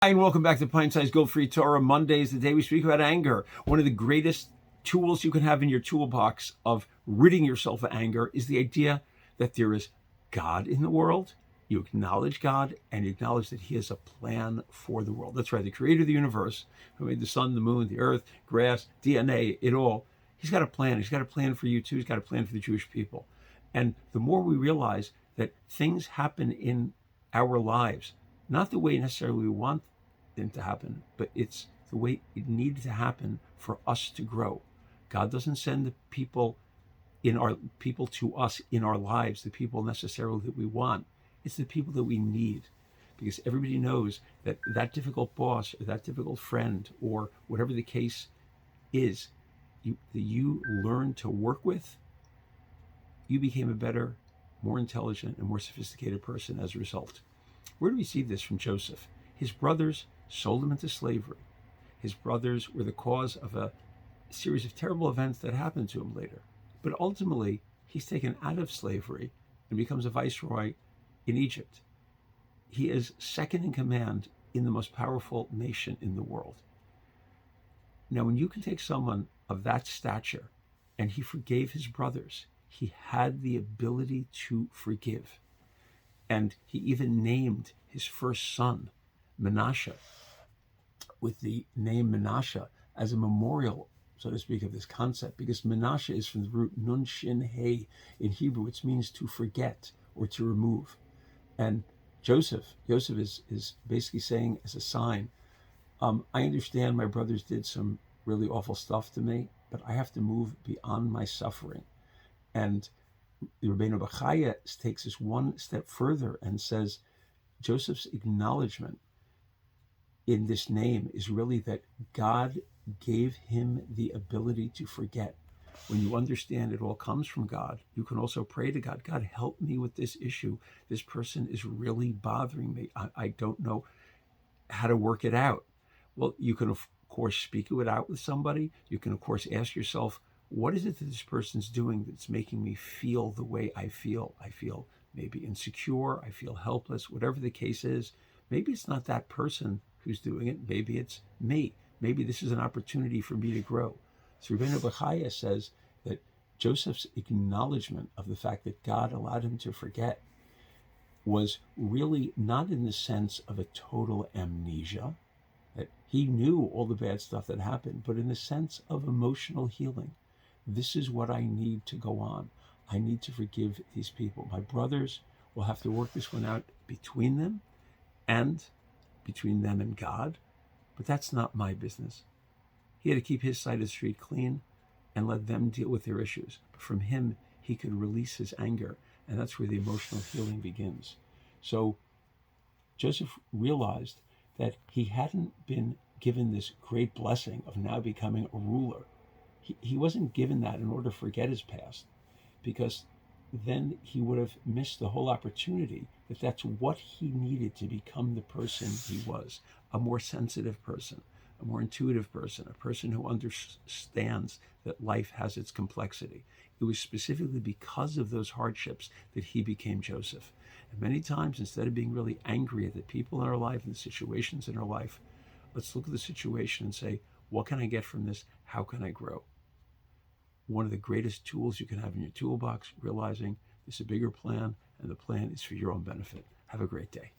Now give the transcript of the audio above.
Hi, and welcome back to Pint Guilt-Free Torah. Monday is the day we speak about anger. One of the greatest tools you can have in your toolbox of ridding yourself of anger is the idea that there is God in the world. You acknowledge God and you acknowledge that He has a plan for the world. That's right, the creator of the universe, who made the sun, the moon, the earth, grass, DNA, it all. He's got a plan. He's got a plan for you too. He's got a plan for the Jewish people. And the more we realize that things happen in our lives, not the way necessarily we want them to happen, but it's the way it needed to happen for us to grow. God doesn't send the people to us in our lives, the people necessarily that we want. It's the people that we need, because everybody knows that that difficult boss or that difficult friend or whatever the case is, that you learn to work with, you became a better, more intelligent, and more sophisticated person as a result. Where do we see this from Joseph? His brothers sold him into slavery. His brothers were the cause of a series of terrible events that happened to him later. But ultimately, he's taken out of slavery and becomes a viceroy in Egypt. He is second in command in the most powerful nation in the world. Now, when you can take someone of that stature, and he forgave his brothers, he had the ability to forgive. And he even named his first son, Menashe, with the name Menashe as a memorial, so to speak, of this concept, because Menashe is from the root Nun Shin He in Hebrew, which means to forget or to remove. And Joseph is basically saying as a sign, I understand my brothers did some really awful stuff to me, but I have to move beyond my suffering. And the Rabbi Bachaya takes this one step further and says Joseph's acknowledgement in this name is really that God gave him the ability to forget. When you understand it all comes from God, you can also pray to God, God, help me with this issue. This person is really bothering me. I don't know how to work it out. Well, you can, of course, speak it out with somebody. You can, of course, ask yourself, what is it that this person's doing that's making me feel the way I feel? I feel maybe insecure. I feel helpless, whatever the case is. Maybe it's not that person who's doing it. Maybe it's me. Maybe this is an opportunity for me to grow. So Rabbi Bachaya says that Joseph's acknowledgement of the fact that God allowed him to forget was really not in the sense of a total amnesia, that he knew all the bad stuff that happened, but in the sense of emotional healing. This is what I need to go on. I need to forgive these people. My brothers will have to work this one out between them and God, but that's not my business. He had to keep his side of the street clean and let them deal with their issues. But from him, he could release his anger, and that's where the emotional healing begins. So Joseph realized that he hadn't been given this great blessing of now becoming a ruler. He wasn't given that in order to forget his past, because then he would have missed the whole opportunity that that's what he needed to become the person he was, a more sensitive person, a more intuitive person, a person who understands that life has its complexity. It was specifically because of those hardships that he became Joseph. And many times, instead of being really angry at the people in our life and the situations in our life, let's look at the situation and say, what can I get from this? How can I grow? One of the greatest tools you can have in your toolbox, realizing there's a bigger plan, and the plan is for your own benefit. Have a great day.